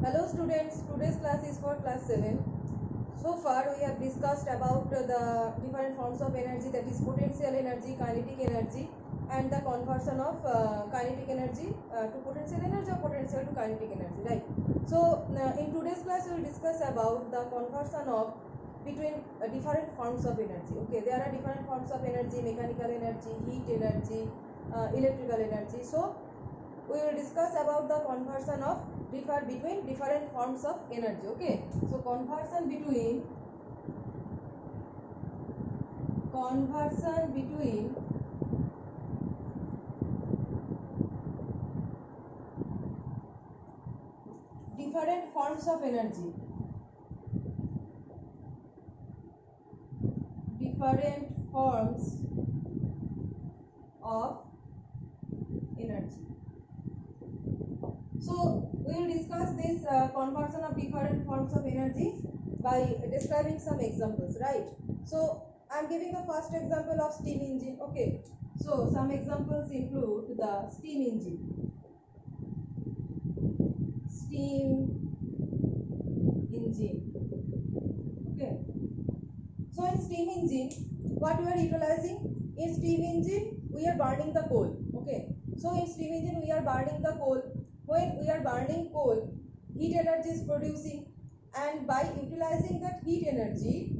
Hello students, today's class is for class 7. So far we have discussed about the different forms of energy, that is potential energy, kinetic energy, and the conversion of kinetic energy to potential energy or potential to kinetic energy, right? So in today's class we will discuss about the conversion of between different forms of energy. Okay, there are different forms of energy: mechanical energy, heat energy, electrical energy. So we will discuss about the conversion of between different forms of energy. Okay, so conversion between different forms of energy, different forms of energy. So we will discuss this conversion of different forms of energy by describing some examples, right? So I am giving the first example of steam engine. Okay, so some examples include the steam engine. Okay, so in steam engine, what we are utilizing? In steam engine we are burning the coal. Okay, so in steam engine we are burning the coal. When we are burning coal, heat energy is producing, and by utilizing that heat energy,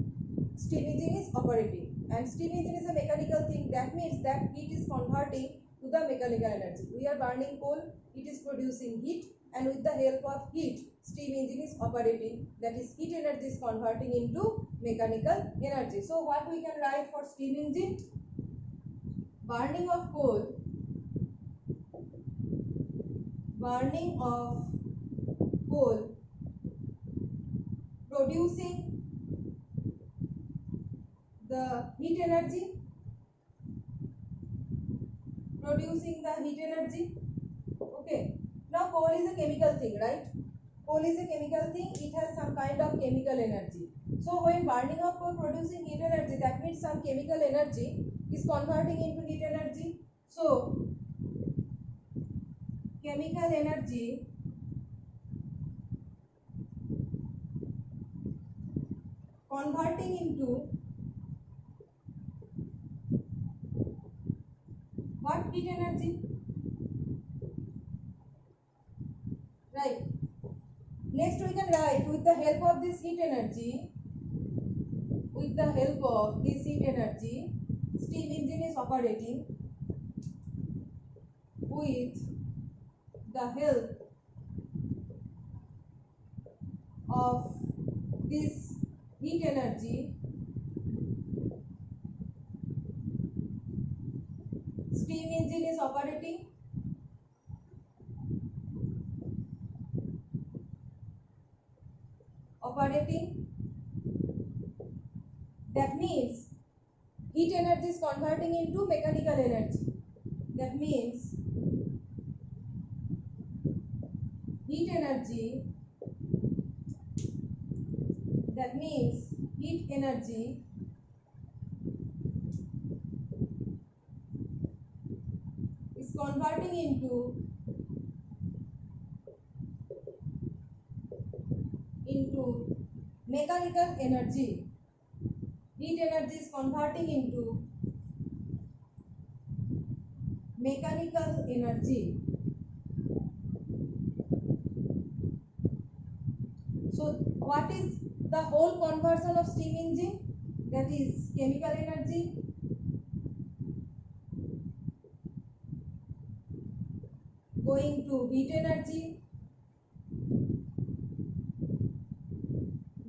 steam engine is operating. And steam engine is a mechanical thing. That means that heat is converting to the mechanical energy. We are burning coal, it is producing heat, and with the help of heat, steam engine is operating. That is, heat energy is converting into mechanical energy. So what we can write for steam engine? Burning of coal, producing the heat energy, Okay, now coal is a chemical thing, right? Coal is a chemical thing, it has some kind of chemical energy. So when burning of coal producing heat energy, that means some chemical energy is converting into heat energy. So chemical energy converting into what? Heat energy, right? Next we can write, with the help of this heat energy, steam engine is operating. With the help of this heat energy, steam engine is operating. That means heat energy is converting into mechanical energy. That means heat energy is converting into mechanical energy. Heat energy is converting into mechanical energy. So what is the whole conversion of steam engine? That is chemical energy going to heat energy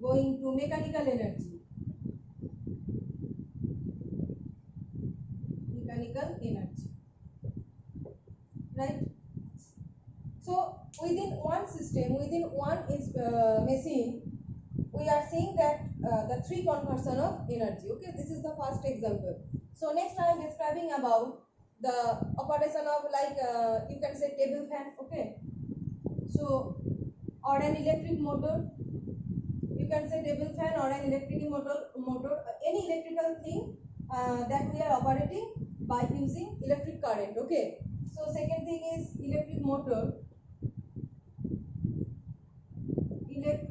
going to mechanical energy. Right? So within one system, within one machine, we are seeing that the three conversion of energy. Okay, this is the first example. So next I am describing about the operation of, like, you can say table fan. Okay, so or an electric motor. You can say table fan or an electric motor, any electrical thing that we are operating by using electric current. Okay, so second thing is electric motor.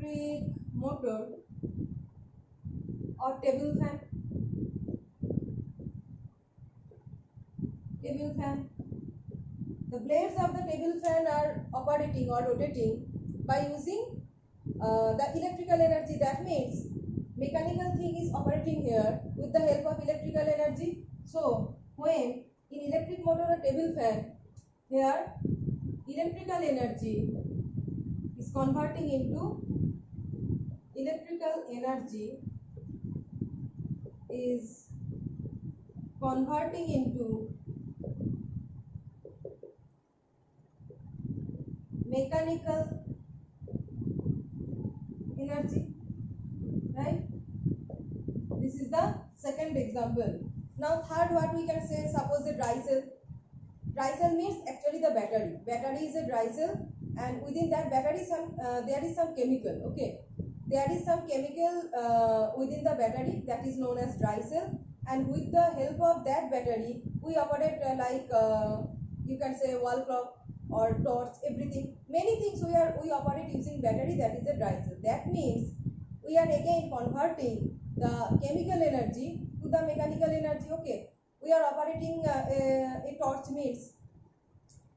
electric motor or table fan. Table fan. The blades of the table fan are operating or rotating by using the electrical energy. That means mechanical thing is operating here with the help of electrical energy. So when in electric motor or table fan, here electrical energy is converting into mechanical energy, right? This is the second example. Now third, what we can say, suppose a dry cell. Dry cell means actually the battery. Battery is a dry cell, and within that battery there is some chemical. Okay, there is some chemical within the battery that is known as dry cell, and with the help of that battery we operate you can say wall clock or torch, everything, many things we operate using battery. That is a dry cell. That means we are again converting the chemical energy to the mechanical energy. Okay, we are operating a torch means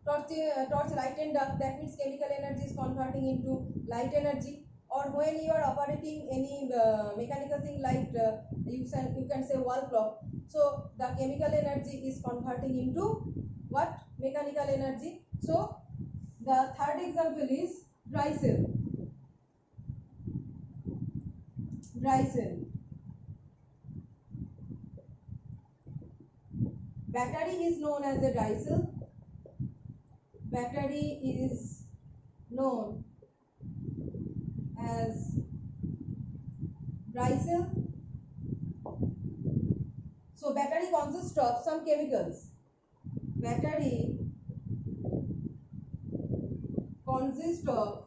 torch light and dark. That means chemical energy is converting into light energy. Or when you are operating any mechanical thing like you can say wall clock, so the chemical energy is converting into what? Mechanical energy. So the third example is dry cell. Dry cell. Battery is known as a dry cell. Battery is known as dry cell. So battery consists of some chemicals. Battery consists of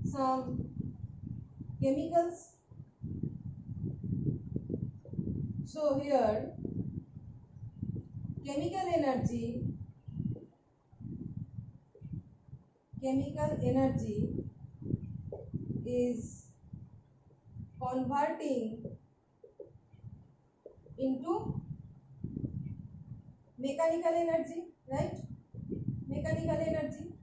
some chemicals. So here chemical energy is converting into mechanical energy, right? Mechanical energy.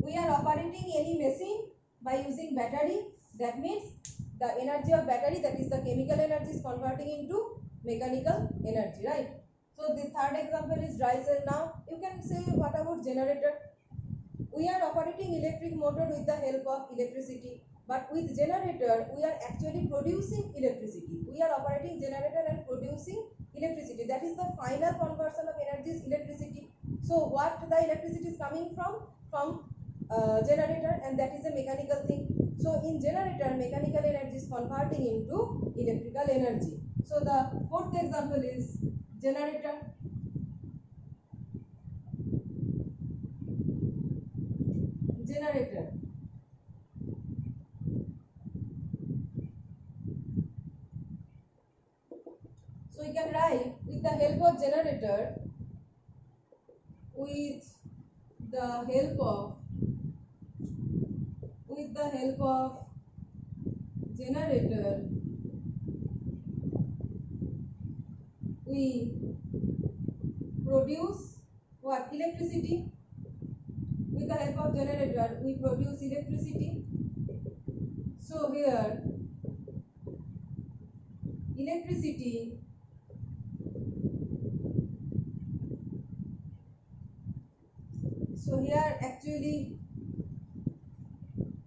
We are operating any machine by using battery. That means the energy of battery, that is the chemical energy, is converting into mechanical energy, right? So the third example is dry cell. Now you can say, what about generator? We are operating electric motor with the help of electricity, but with generator we are actually producing electricity. We are operating generator and producing electricity. That is the final conversion of energy is electricity. So what the electricity is coming from generator, and that is a mechanical thing. So in generator, mechanical energy is converting into electrical energy. So the fourth example is generator. Generator. So you can write, with the help of generator, with the help of generator, we produce what? Electricity. With the help of generator we produce electricity. So here electricity here actually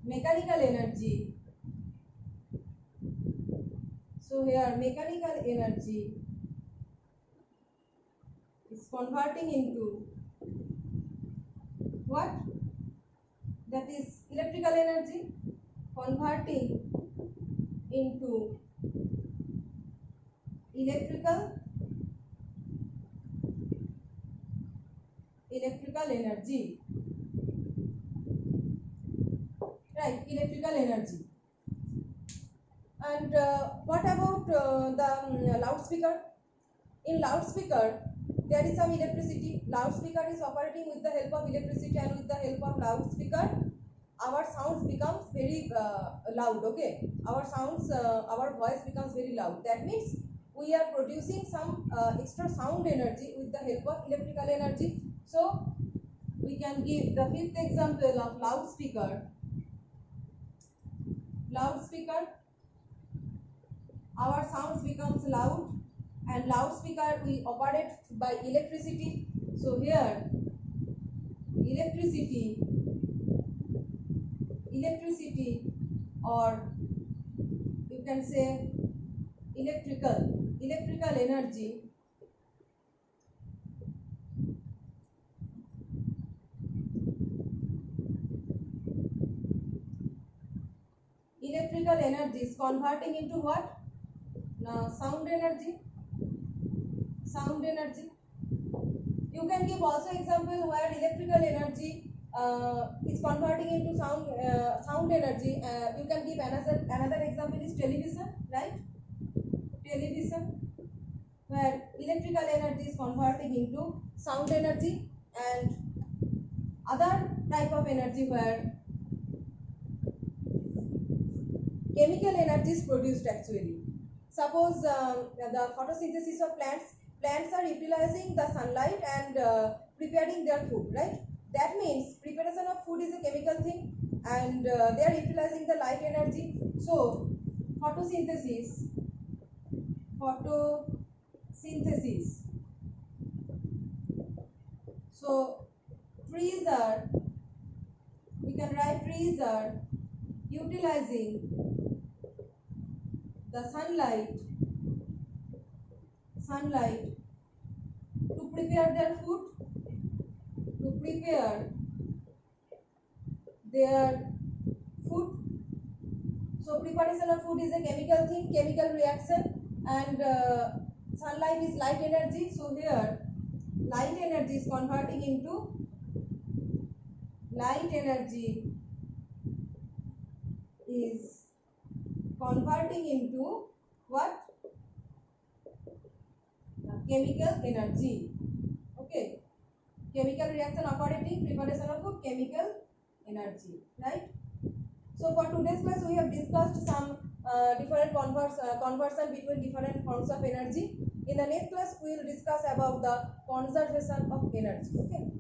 mechanical energy. So here mechanical energy is converting into what? That is electrical energy, converting into electrical energy, right? Electrical energy. And what about the loudspeaker? In loudspeaker there is some electricity. Loudspeaker is operating with the help of electricity, and with the help of loudspeaker our sounds becomes very loud. Okay, our voice becomes very loud. That means we are producing some extra sound energy with the help of electrical energy. So we can give the fifth example of loudspeaker. Loudspeaker, our sounds becomes loud, and loudspeaker we operate by electricity. So here electricity or you can say electrical energy is converting into what? Now sound energy. You can give also example where electrical energy is converting into sound energy. You can give another example is television, right? Television, where electrical energy is converting into sound energy, and other type of energy where chemical energy is produced actually. Suppose the photosynthesis of plants are utilizing the sunlight and preparing their food, right? That means preparation of food is a chemical thing, and they are utilizing the light energy. So photosynthesis. So trees are, we can write, trees are utilizing the sunlight to prepare their food, So preparation of food is a chemical thing, chemical reaction, and sunlight is light energy. So here light energy is converting into what? Chemical energy. Okay, chemical reaction operating, preparation of food, chemical energy, right? So for today's class we have discussed some different conversion between different forms of energy. In the next class we will discuss about the conservation of energy. Okay.